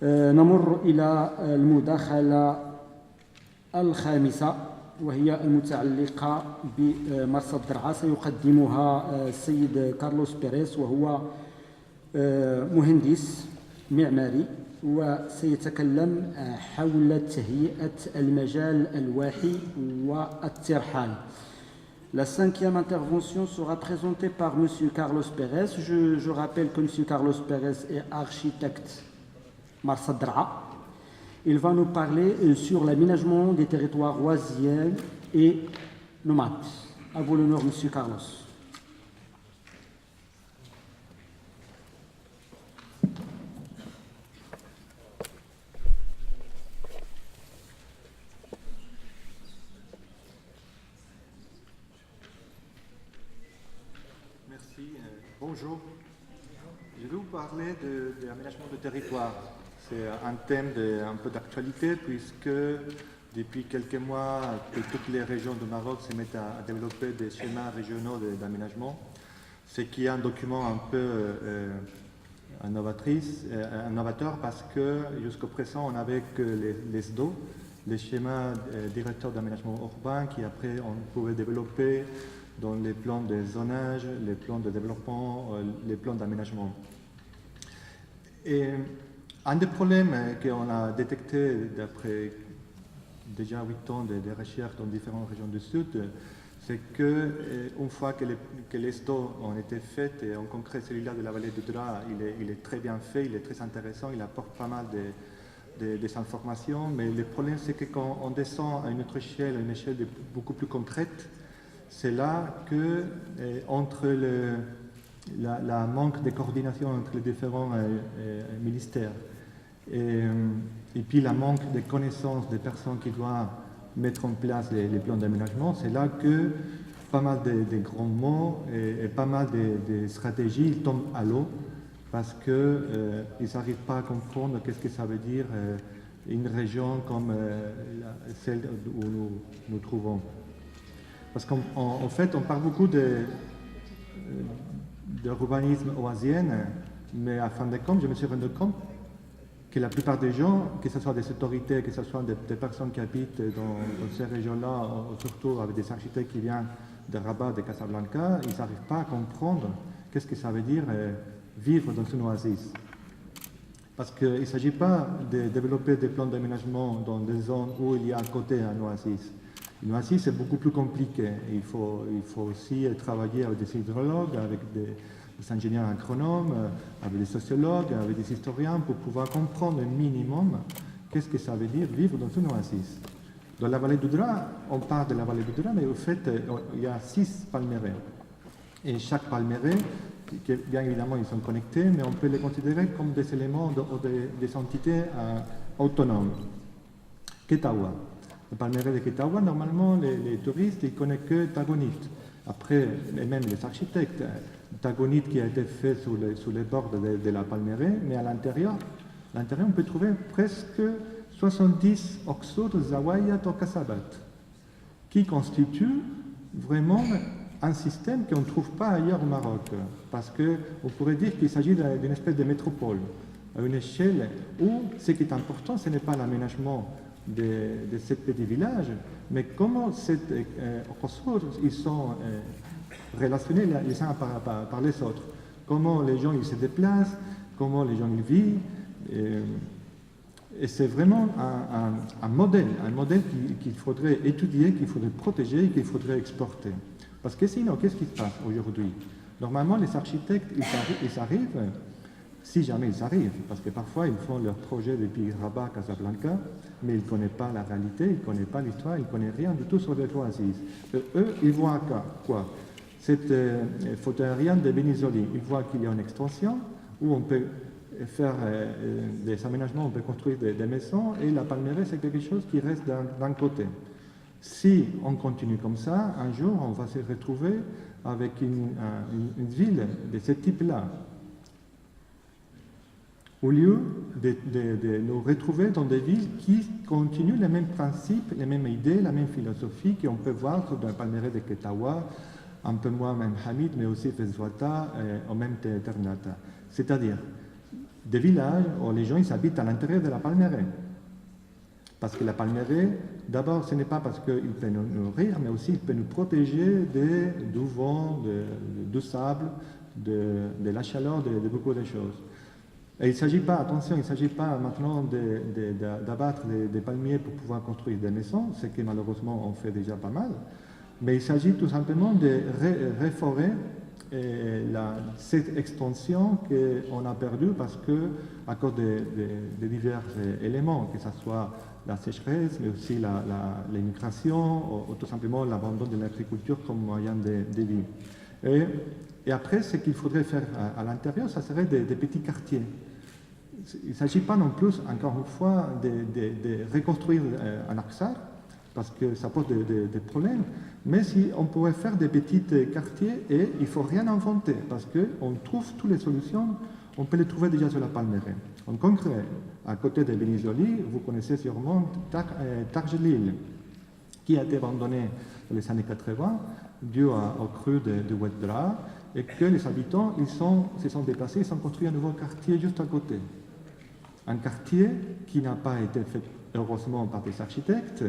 نمر إلى المداخلة الخامسة وهي المتعلقة بمرصد درعا. سيقدمها السيد كارلوس بيريز وهو مهندس معماري وسيتكلم حول تهيئة المجال الواحي والترحال. La cinquième intervention sera présentée par M. Carlos Pérez. Je rappelle que M. Carlos Pérez est architecte Marsad Draa. Il va nous parler sur l'aménagement des territoires oisiens et nomades. À vous l'honneur, M. Carlos. Bonjour, je vais vous parler de l'aménagement de territoire. C'est un thème un peu d'actualité puisque depuis quelques mois que toutes les régions du Maroc se mettent à développer des schémas régionaux d'aménagement, ce qui est un document un peu innovateur parce que jusqu'au présent on avait que les SDO, les schémas directeurs d'aménagement urbain qui après on pouvait développer dans les plans de zonage, les plans de développement, les plans d'aménagement. Et un des problèmes qu'on a détecté d'après déjà 8 ans de recherche dans différentes régions du Sud, c'est qu'une fois que les SDO ont été faits, et en concret celui-là de la vallée du Draa, il est très bien fait, il est très intéressant, il apporte pas mal des informations, mais le problème c'est que quand on descend à une autre échelle, une échelle beaucoup plus concrète, c'est là que, entre la manque de coordination entre les différents ministères et puis la manque de connaissances des personnes qui doivent mettre en place les plans d'aménagement, c'est là que pas mal de grands mots et pas mal de stratégies tombent à l'eau parce qu'ils n'arrivent pas à comprendre qu'est-ce que ça veut dire une région comme celle où nous trouvons. Parce qu'en fait, on parle beaucoup d'urbanisme oisien, mais à fin de compte, je me suis rendu compte que la plupart des gens, que ce soit des autorités, que ce soit des personnes qui habitent dans ces régions-là, surtout avec des architectes qui viennent de Rabat, de Casablanca, ils n'arrivent pas à comprendre qu'est-ce que ça veut dire vivre dans une oasis. Parce qu'il ne s'agit pas de développer des plans d'aménagement dans des zones où il y a à côté un oasis. Une oasis, c'est beaucoup plus compliqué. Il faut aussi travailler avec des hydrologues, avec des ingénieurs agronomes, avec des sociologues, avec des historiens pour pouvoir comprendre un minimum qu'est-ce que ça veut dire vivre dans une oasis. Dans la vallée du Draa, on parle de la vallée du Draa, mais au fait, il y a 6 palmeraies. Et chaque palmeraie, bien évidemment, ils sont connectés, mais on peut les considérer comme des éléments des entités autonomes. Ketawa. Le palmeraie de Ketawa, normalement, les touristes, ils ne connaissent que Tagonite. Après, et même les architectes, Tagonite qui a été fait sous les bords de la palmeraie, mais à l'intérieur, on peut trouver presque 70 oxos de Zawaya Torkasabat, qui constituent vraiment un système qu'on ne trouve pas ailleurs au Maroc, parce qu'on pourrait dire qu'il s'agit d'une espèce de métropole, à une échelle où ce qui est important, ce n'est pas l'aménagement de ces petits villages, mais comment ces ressources ils sont relationnés les uns par les autres, comment les gens ils se déplacent, comment les gens ils vivent, et c'est vraiment un modèle qu'il faudrait étudier, qu'il faudrait protéger et qu'il faudrait exporter. Parce que sinon, qu'est-ce qui se passe aujourd'hui? Normalement, les architectes, ils arrivent, si jamais ils arrivent, parce que parfois ils font leur projet depuis Rabat, Casablanca, mais ils ne connaissent pas la réalité, ils ne connaissent pas l'histoire, ils ne connaissent rien du tout sur les oasis. Eux, ils voient quoi? Cette photo aérienne de Benizoli, ils voient qu'il y a une extension où on peut faire des aménagements, on peut construire des maisons, et la palmeraie, c'est quelque chose qui reste d'un côté. Si on continue comme ça, un jour, on va se retrouver avec une ville de ce type-là, au lieu de nous retrouver dans des villes qui continuent les mêmes principes, les mêmes idées, la même philosophie qu'on peut voir dans la palmeraie de Ketawa, un peu moins même Hamid, mais aussi Fezouata, ou même Ternata. C'est-à-dire, des villages où les gens ils habitent à l'intérieur de la palmeraie. Parce que la palmeraie, d'abord, ce n'est pas parce qu'il peut nous nourrir, mais aussi il peut nous protéger du vent, du sable, de la chaleur, de beaucoup de choses. Et il ne s'agit pas, attention, il ne s'agit pas maintenant d'abattre des palmiers pour pouvoir construire des maisons, ce que malheureusement on fait déjà pas mal, mais il s'agit tout simplement de reforer cette extension qu'on a perdue parce que, à cause de divers éléments, que ce soit la sécheresse, mais aussi l'immigration ou tout simplement l'abandon de l'agriculture comme moyen de vie. Et après, ce qu'il faudrait faire à l'intérieur, ça serait des petits quartiers. Il ne s'agit pas non plus, encore une fois, de reconstruire un Aksar, parce que ça pose des problèmes, mais si on pourrait faire des petits quartiers, et il ne faut rien inventer, parce qu'on trouve toutes les solutions, on peut les trouver déjà sur la palmeraie. En concret, à côté de Benizoli, vous connaissez sûrement Tarjelil, qui a été abandonné dans les années 80, dû au crue de Oueddra, et que les habitants se sont déplacés, ils ont construit un nouveau quartier juste à côté. Un quartier qui n'a pas été fait, heureusement, par des architectes,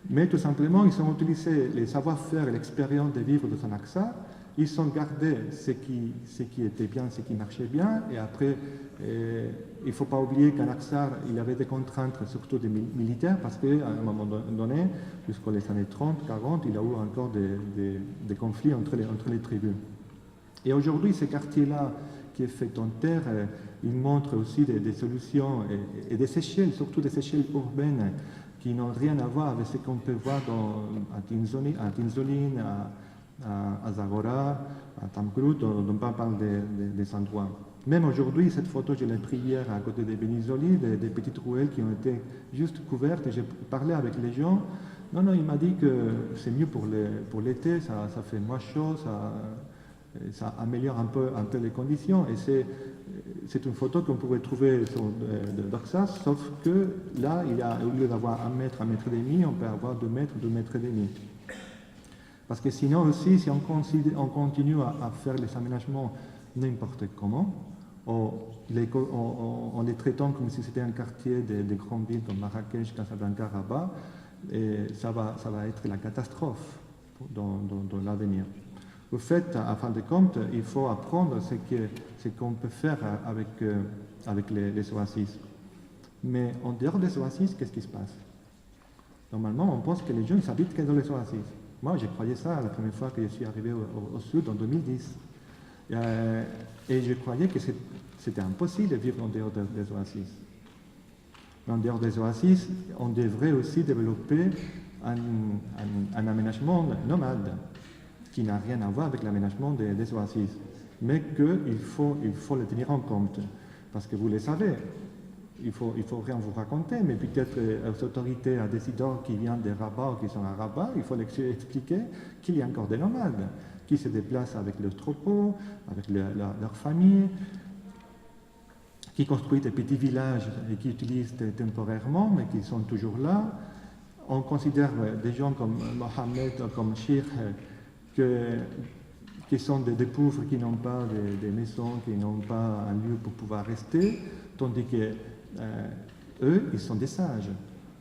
mais tout simplement, ils ont utilisé les savoir-faire et l'expérience de vivre dans un Aksar. Ils ont gardé ce qui était bien, ce qui marchait bien, et après, il ne faut pas oublier qu'un Aksar, il avait des contraintes, surtout des militaires, parce qu'à un moment donné, jusqu'aux années 30, 40, il y a eu encore des conflits entre les tribus. Et aujourd'hui, ce quartier-là, qui est fait en terre, il montre aussi des solutions et des échelles, surtout des échelles urbaines, qui n'ont rien à voir avec ce qu'on peut voir à Tinzolin, à Zagora, à Tamkrut, dont on parle des endroits. Même aujourd'hui, cette photo, je l'ai prise hier à côté de Benizoli, des petites ruelles qui ont été juste couvertes, et j'ai parlé avec les gens. Non, il m'a dit que c'est mieux pour l'été, ça fait moins chaud, ça améliore un peu les conditions, et c'est une photo qu'on pourrait trouver sur Doxas, sauf que là, au lieu d'avoir 1 mètre, 1 mètre et demi, on peut avoir 2 mètres, 2 mètres et demi. Parce que sinon aussi, si on continue à faire les aménagements n'importe comment, en les traitant comme si c'était un quartier des grandes villes comme Marrakech, Casablanca, Rabat, et ça va être la catastrophe dans l'avenir. Au fait, à fin de compte, il faut apprendre ce qu'on peut faire avec les oasis. Mais en dehors des oasis, qu'est-ce qui se passe? Normalement, on pense que les gens ils habitent que dans les oasis. Moi, j'ai croyais ça la première fois que je suis arrivé au sud en 2010. Et je croyais que c'était impossible de vivre en dehors des oasis. En dehors des oasis, on devrait aussi développer un aménagement nomade, qui n'a rien à voir avec l'aménagement des oasis, mais qu'il faut le tenir en compte. Parce que vous le savez, il faut rien vous raconter, mais peut-être aux autorités, à décideurs qui viennent de Rabat ou qui sont à Rabat, il faut leur expliquer qu'il y a encore des nomades qui se déplacent avec leurs troupeaux, avec leur famille, qui construisent des petits villages et qui utilisent temporairement, mais qui sont toujours là. On considère des gens comme Mohamed, comme Sheikh, qui sont des pauvres qui n'ont pas des maisons, qui n'ont pas un lieu pour pouvoir rester, tandis que eux, ils sont des sages.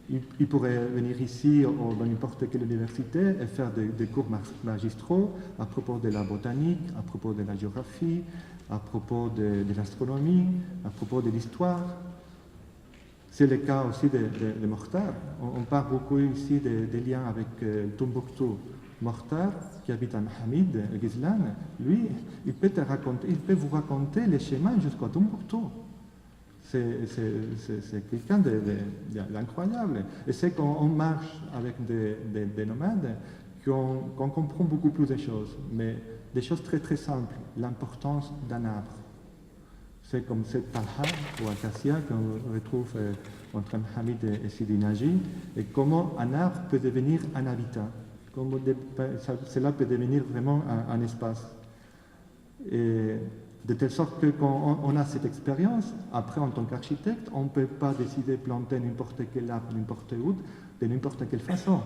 Ils pourraient venir ici dans n'importe quelle université et faire des cours magistraux à propos de la botanique, à propos de la géographie, à propos de l'astronomie, à propos de l'histoire. C'est le cas aussi de Mokhtar. On parle beaucoup ici des liens avec Tombouctou. Mokhtar, qui habite à Mohamed, Ghizlan, lui, il peut vous raconter les chemins jusqu'à Tombouctou. C'est quelqu'un d'incroyable. Et c'est quand on marche avec des nomades qu'on comprend beaucoup plus de choses, mais des choses très très simples. L'importance d'un arbre. C'est comme cette talha ou acacia qu'on retrouve entre Mohamed et Sidi Naji, et comment un arbre peut devenir un habitat. Cela peut devenir vraiment un espace. Et de telle sorte que quand on a cette expérience, après en tant qu'architecte, on ne peut pas décider de planter n'importe quel arbre, n'importe où, de n'importe quelle façon.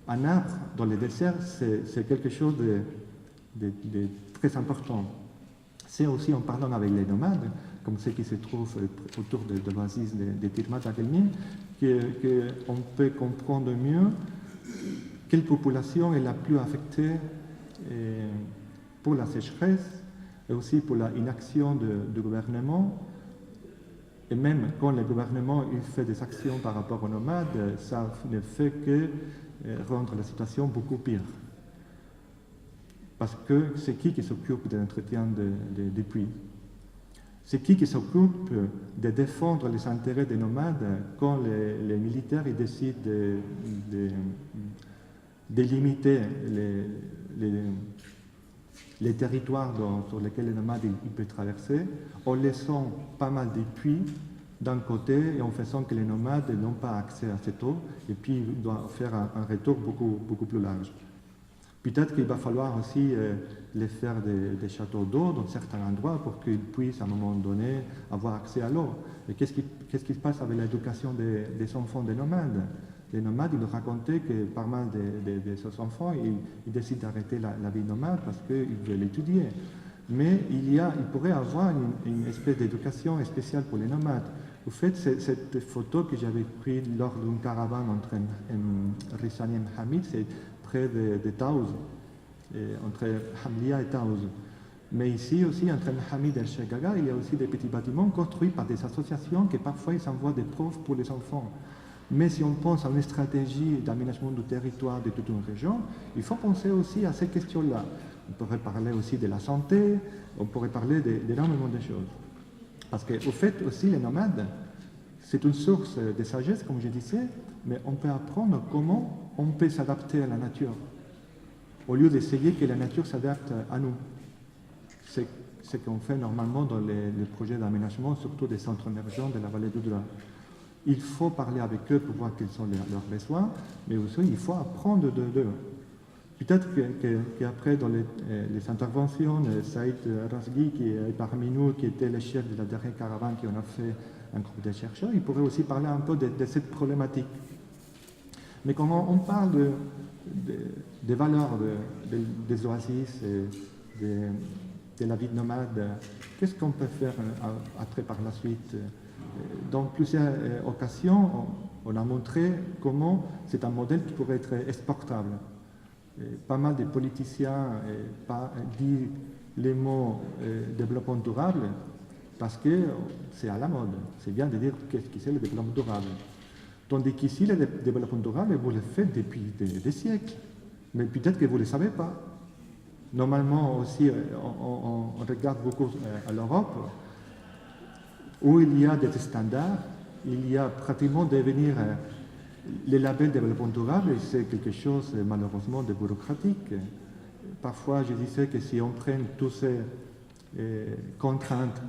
Un arbre dans les déserts, c'est quelque chose de très important. C'est aussi en parlant avec les nomades comme ce qui se trouve autour de l'oasis de Tirmat Akelmin, qu'on peut comprendre mieux quelle population est la plus affectée pour la sécheresse et aussi pour l'inaction du gouvernement. Et même quand le gouvernement il fait des actions par rapport aux nomades, ça ne fait que rendre la situation beaucoup pire. Parce que c'est qui s'occupe de l'entretien des puits? C'est qui s'occupe de défendre les intérêts des nomades quand les militaires ils décident de limiter les territoires sur lesquels les nomades ils peuvent traverser, en laissant pas mal de puits d'un côté et en faisant que les nomades n'ont pas accès à cette eau, et puis ils doivent faire un retour beaucoup plus large. Peut-être qu'il va falloir aussi les faire des châteaux d'eau dans certains endroits pour qu'ils puissent à un moment donné avoir accès à l'eau. Et qu'est-ce qui se passe avec l'éducation des enfants des nomades? Les nomades, ils nous racontaient que pas mal de ces enfants, ils décident d'arrêter la vie nomade parce qu'ils veulent étudier. Mais il pourrait avoir une espèce d'éducation spéciale pour les nomades. Au fait, cette photo que j'avais prise lors d'une caravane entre Rissani et Hamid, c'est près de Taouz, entre Hamlia et Taouz. Mais ici aussi, entre Hamid et Chegaga, il y a aussi des petits bâtiments construits par des associations qui parfois ils envoient des profs pour les enfants. Mais si on pense à une stratégie d'aménagement du territoire de toute une région, il faut penser aussi à ces questions-là. On pourrait parler aussi de la santé, on pourrait parler d'énormément de choses. Parce qu'au fait aussi, les nomades, c'est une source de sagesse, comme je disais, mais on peut apprendre comment on peut s'adapter à la nature, au lieu d'essayer que la nature s'adapte à nous. C'est ce qu'on fait normalement dans les projets d'aménagement, surtout des centres émergents de la vallée du Dra. Il faut parler avec eux pour voir quels sont leurs besoins, mais aussi il faut apprendre d'eux. Peut-être qu'après, dans les interventions, Saïd Razghi, qui est parmi nous, qui était le chef de la dernière caravane qui en a fait un groupe de chercheurs, il pourrait aussi parler un peu de cette problématique. Mais quand on parle des valeurs des oasis, de la vie nomade, qu'est-ce qu'on peut faire après par la suite? Dans plusieurs occasions, on a montré comment c'est un modèle qui pourrait être exportable. Pas mal de politiciens disent les mots développement durable parce que c'est à la mode. C'est bien de dire qu'est-ce que c'est le développement durable. Tandis qu'ici, le développement durable, vous le faites depuis des siècles. Mais peut-être que vous ne le savez pas. Normalement aussi, on regarde beaucoup à l'Europe, où il y a des standards, il y a pratiquement devenir les labels développement durable, c'est quelque chose malheureusement de bureaucratique. Parfois, je disais que si on prend toutes ces contraintes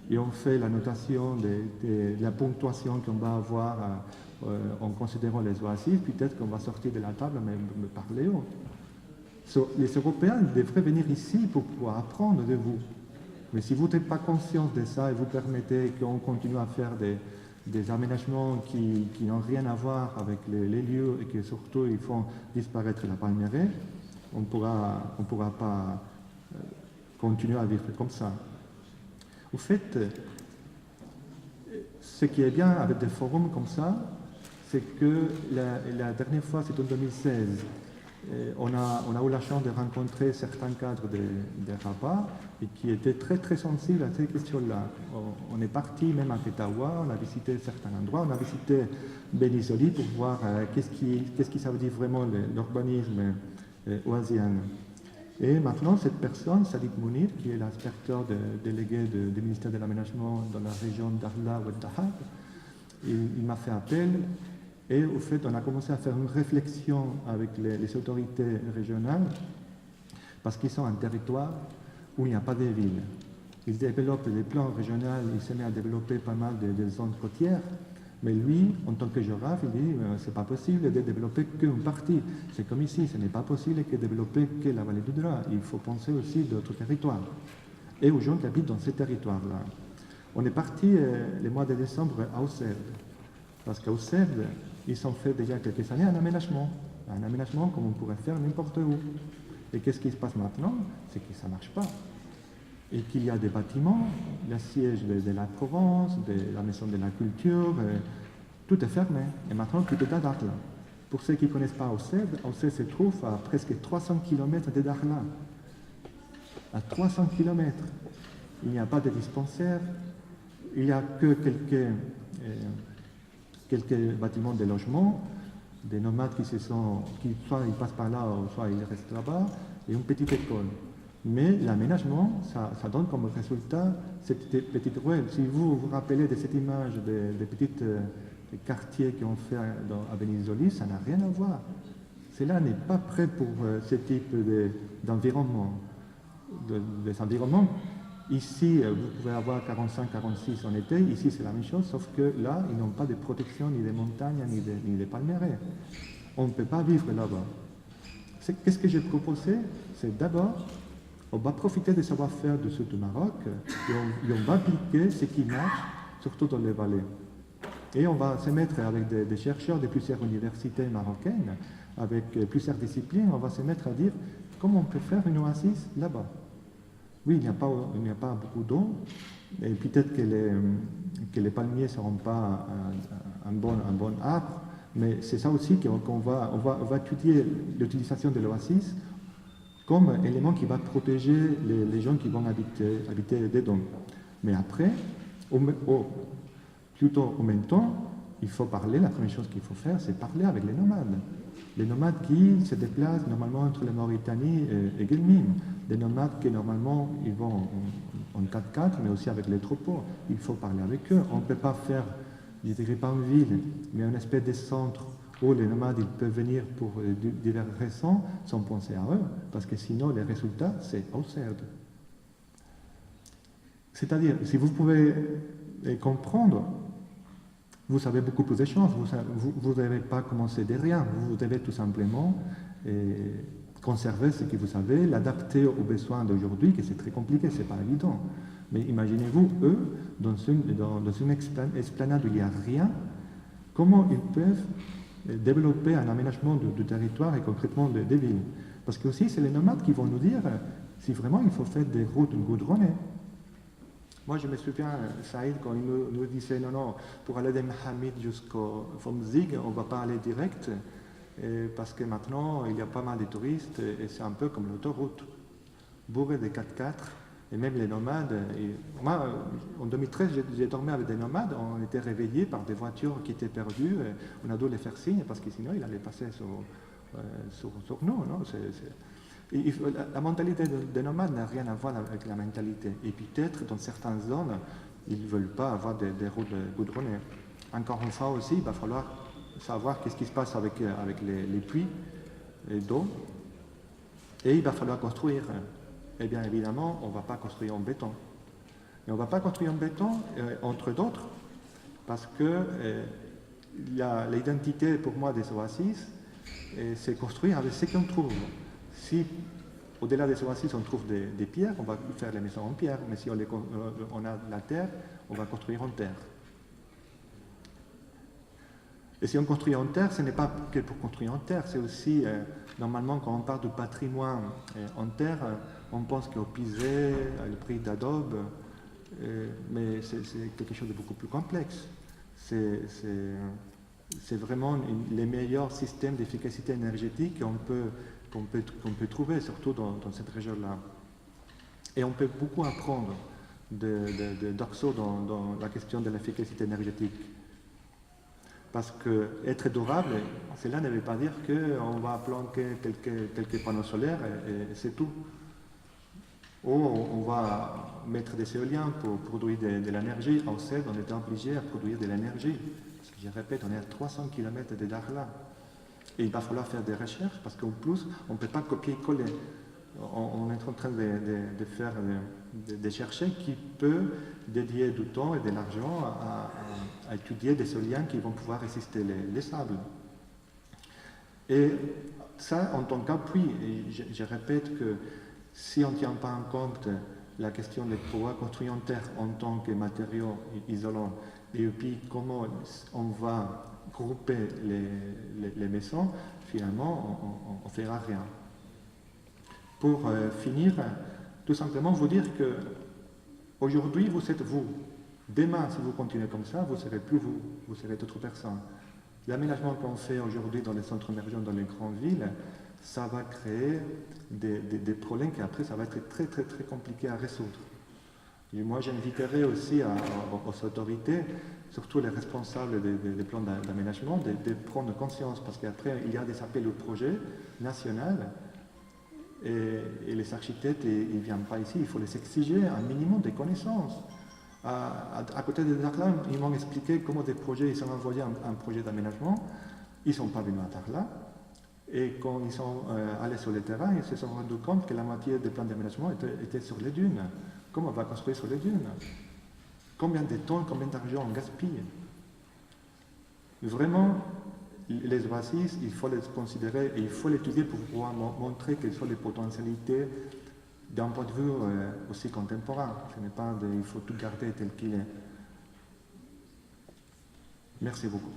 et on fait la notation de la ponctuation qu'on va avoir en considérant les oasis, peut-être qu'on va sortir de la table et me parler haut. Les Européens devraient venir ici pour pouvoir apprendre de vous. Mais si vous n'êtes pas conscient de ça et vous permettez qu'on continue à faire des aménagements qui n'ont rien à voir avec les lieux et que surtout ils font disparaître la palmeraie, on ne pourra pas continuer à vivre comme ça. Au fait, ce qui est bien avec des forums comme ça, c'est que la dernière fois, c'était en 2016, on a eu la chance de rencontrer certains cadres de Rabat et qui étaient très très sensibles à ces questions-là. On est parti même à Ketawa, on a visité certains endroits, on a visité Benisoli pour voir qu'est-ce qui ça veut dire vraiment l'urbanisme oasien. Et maintenant, cette personne, Sadiq Mounir, qui est l'inspecteur délégué du ministère de l'Aménagement dans la région d'Arla ou Dahab, il m'a fait appel. Et au fait, on a commencé à faire une réflexion avec les autorités régionales, parce qu'ils sont un territoire où il n'y a pas de villes. Ils développent des plans régionaux, ils se mettent à développer pas mal de zones côtières, mais lui, en tant que géographe, il dit c'est pas possible de développer qu'une partie. C'est comme ici, ce n'est pas possible de développer que la vallée du Dra. Il faut penser aussi d'autres territoires. Et aux gens qui habitent dans ces territoires-là. On est parti le mois de décembre à Auxerre, parce qu'à Auxerre, ils ont fait déjà quelques années un aménagement comme on pourrait faire n'importe où. Et qu'est-ce qui se passe maintenant? C'est que ça ne marche pas. et qu'il y a des bâtiments, le siège de la Provence, de la Maison de la Culture, tout est fermé. Et maintenant, tout est à Dakhla. Pour ceux qui ne connaissent pas Ossed se trouve à presque 300 km de Dakhla. À 300 km. Il n'y a pas de dispensaire, il n'y a que quelques bâtiments de logement, des nomades qui soit ils passent par là, soit ils restent là-bas, et une petite école. Mais l'aménagement, ça donne comme résultat cette petite ruelle. Si vous vous rappelez de cette image des petits quartiers qui ont fait à Benizzoli, ça n'a rien à voir. Cela n'est pas prêt pour ce type d'environnement. Des environnements, ici, vous pouvez avoir 45-46 en été, ici c'est la même chose, sauf que là, ils n'ont pas de protection ni des montagnes, ni des palmeraies. On ne peut pas vivre là-bas. Qu'est-ce que j'ai proposé? C'est d'abord, on va profiter des savoir-faire du sud du Maroc et on va appliquer ce qui marche, surtout dans les vallées. Et on va se mettre avec des chercheurs de plusieurs universités marocaines, avec plusieurs disciplines, on va se mettre à dire comment on peut faire une oasis là-bas. Oui, il n'y a pas beaucoup d'eau, et peut-être que les palmiers ne seront pas un bon arbre, mais c'est ça aussi qu'on va étudier l'utilisation de l'oasis comme élément qui va protéger les gens qui vont habiter dedans. Mais après, plutôt en même temps, il faut parler, la première chose qu'il faut faire, c'est parler avec les nomades. Les nomades qui se déplacent normalement entre la Mauritanie et Guelmim. Des nomades qui normalement ils vont en 4x4, mais aussi avec les troupeaux. Il faut parler avec eux. On ne peut pas faire, je ne dirais pas une ville, mais une espèce de centre où les nomades ils peuvent venir pour diverses raisons sans penser à eux, parce que sinon les résultats c'est Ossed. C'est-à-dire, si vous pouvez comprendre, vous avez beaucoup plus de chance. Vous ne devez pas commencer de rien. Vous devez tout simplement conserver ce que vous avez, l'adapter aux besoins d'aujourd'hui, que c'est très compliqué, c'est pas évident. Mais imaginez-vous, eux, dans une esplanade où il n'y a rien, comment ils peuvent développer un aménagement du territoire et concrètement des villes. Parce que aussi, c'est les nomades qui vont nous dire si vraiment il faut faire des routes goudronnées. Moi, je me souviens, Saïd, quand il nous disait non, pour aller de Mohamed jusqu'au Zig, on ne va pas aller direct, parce que maintenant, il y a pas mal de touristes, et c'est un peu comme l'autoroute, bourré de 4x4, et même les nomades. Moi, en 2013, j'ai dormi avec des nomades, on était réveillés par des voitures qui étaient perdues, on a dû les faire signe, parce que sinon, il allait passer sur nous. Non la mentalité des nomades n'a rien à voir avec la mentalité. Et peut-être dans certaines zones, ils ne veulent pas avoir des routes goudronnées. Encore une fois aussi, il va falloir savoir qu'est-ce qui se passe avec les puits d'eau. Et il va falloir construire. Et bien évidemment, on ne va pas construire en béton. Et on ne va pas construire en béton, entre d'autres, parce que l'identité pour moi des oasis, c'est construire avec ce qu'on trouve. Si au-delà des oasis on trouve des pierres, on va faire les maisons en pierre, mais si on a de la terre, on va construire en terre. Et si on construit en terre, ce n'est pas que pour construire en terre, c'est aussi, normalement quand on parle de patrimoine en terre, on pense qu'au pisé, le prix d'adobe, mais c'est quelque chose de beaucoup plus complexe. C'est vraiment les meilleurs systèmes d'efficacité énergétique qu'on peut trouver, surtout dans cette région-là. Et on peut beaucoup apprendre d'Oxo dans la question de l'efficacité énergétique. Parce qu'être durable, cela ne veut pas dire qu'on va planquer quelques panneaux solaires et c'est tout. Ou on va mettre des éoliens pour produire de l'énergie. En Ossed, on est obligé à produire de l'énergie. Parce que je répète, on est à 300 km de Dakhla. Et il va falloir faire des recherches parce qu'en plus, on ne peut pas copier-coller. On est en train de faire de chercher qui peut dédier du temps et de l'argent à étudier des éoliens qui vont pouvoir résister les sables. Et ça, en tant qu'appui, je répète que si on ne tient pas en compte la question de pouvoir construire en terre en tant que matériau isolant, et puis comment on va grouper les maisons, finalement, on ne fera rien. Pour finir, tout simplement vous dire que Aujourd'hui, vous êtes vous. Demain, si vous continuez comme ça, vous ne serez plus vous, vous serez d'autres personnes. L'aménagement qu'on fait aujourd'hui dans les centres émergents, dans les grandes villes, ça va créer des problèmes qui après, ça va être très, très, très compliqué à résoudre. Et moi, j'inviterai aussi aux autorités, surtout les responsables des plans d'aménagement, de prendre conscience, parce qu'après, il y a des appels au projet national, et les architectes, ils ne viennent pas ici, il faut les exiger un minimum de connaissances. À côté de Dakhla, ils m'ont expliqué comment des projets, ils sont envoyés un projet d'aménagement, ils ne sont pas venus à Dakhla, et quand ils sont allés sur le terrain, ils se sont rendus compte que la moitié des plans d'aménagement étaient sur les dunes. Comment on va construire sur les dunes? Combien de temps, combien d'argent on gaspille? Vraiment, les oasis, il faut les considérer et il faut l'étudier pour pouvoir montrer quelles sont les potentialités d'un point de vue aussi contemporain. Ce n'est pas il faut tout garder tel qu'il est. Merci beaucoup.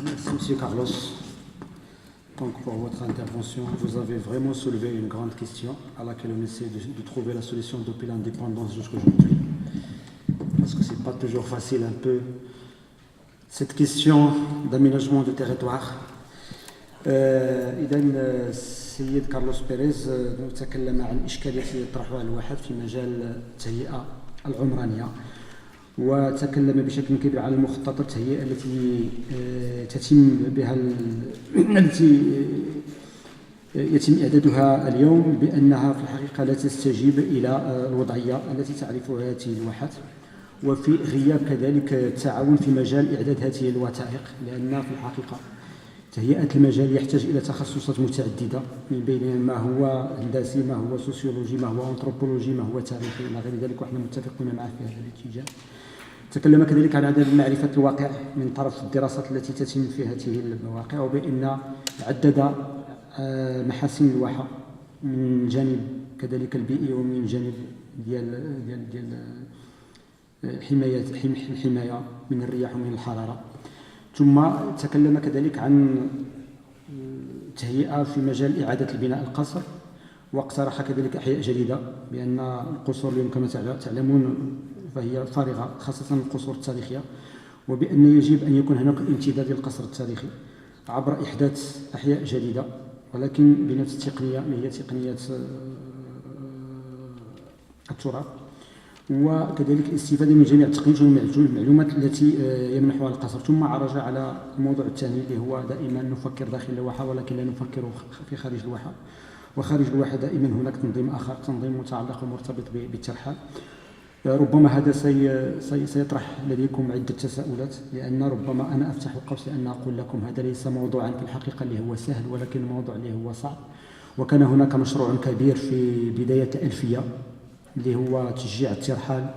Merci, M. Carlos. Donc, pour votre intervention, vous avez vraiment soulevé une grande question à laquelle on essaie de trouver la solution depuis l'indépendance jusqu'à aujourd'hui. Parce que ce n'est pas toujours facile un peu cette question d'aménagement du territoire. إذا السيد كارلوس بيريز تكلم عن إشكالية يطرحها الواحد في مجال التهيئة العمرانية، وتكلم بشكل كبير على المخططات التهيئة التي تتم بها التي يتم إعدادها اليوم، بأنها في الحقيقة لا تستجيب إلى الوضعية التي تعرفها هذه الواحات، وفي غياب كذلك التعاون في مجال إعداد هذه الوثائق، لأن في الحقيقة تهيئة المجال يحتاج إلى تخصصات متعددة، من بينها ما هو هندسي، ما هو سوسيولوجي، ما هو أنثروبولوجي، ما هو تاريخي إلى غير ذلك، ونحن متفقون معه في هذا الاتجاه. تكلم كذلك عن عدم معرفة الواقع من طرف الدراسات التي تتم في هذه المواقع، وبأن عدد محاسن الواحة من جانب كذلك البيئي ومن جانب ديال الحماية من الرياح ومن الحرارة. ثم تكلم كذلك عن تهيئة في مجال إعادة البناء القصر، واقترح كذلك أحياء جديدة، بأن القصور اليوم كما تعلمون فهي فارغة، خاصة القصور التاريخية، وبأن يجب أن يكون هناك امتداد للقصر التاريخي عبر إحداث أحياء جديدة، ولكن بنفس التقنية اللي هي تقنية التراث، وكذلك الاستفادة من جميع التقنيات والمعلومات التي يمنحها القصر. ثم عرج على الموضوع الثاني اللي هو دائما نفكر داخل الواحة ولكن لا نفكر في خارج الواحة، وخارج الواحة دائما هناك تنظيم آخر، تنظيم متعلق ومرتبط بالترحال. ربما هذا سيطرح لديكم عدة تساؤلات، لأن ربما أنا أفتح قوس لأن أقول لكم هذا ليس موضوعا في الحقيقة اللي هو سهل، ولكن موضوع اللي هو صعب. وكان هناك مشروع كبير في بداية الألفية اللي هو تشجيع الترحال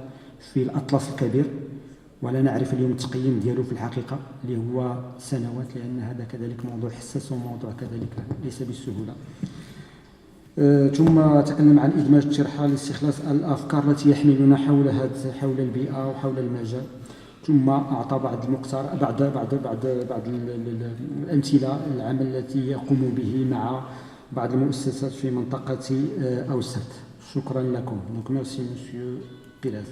في الأطلس الكبير، ولا نعرف اليوم التقييم ديالو في الحقيقة اللي هو سنوات، لأن هذا كذلك موضوع حساس وموضوع كذلك ليس بالسهولة. ثم تكلم عن إدماج الترحال لاستخلاص الأفكار التي يحملون حول البيئة وحول المجال. ثم أعطى بعض الأمثلة العمل التي يقوم به مع بعض المؤسسات في منطقة أوسط. شكرا لكم. Donc merci Monsieur Pérez.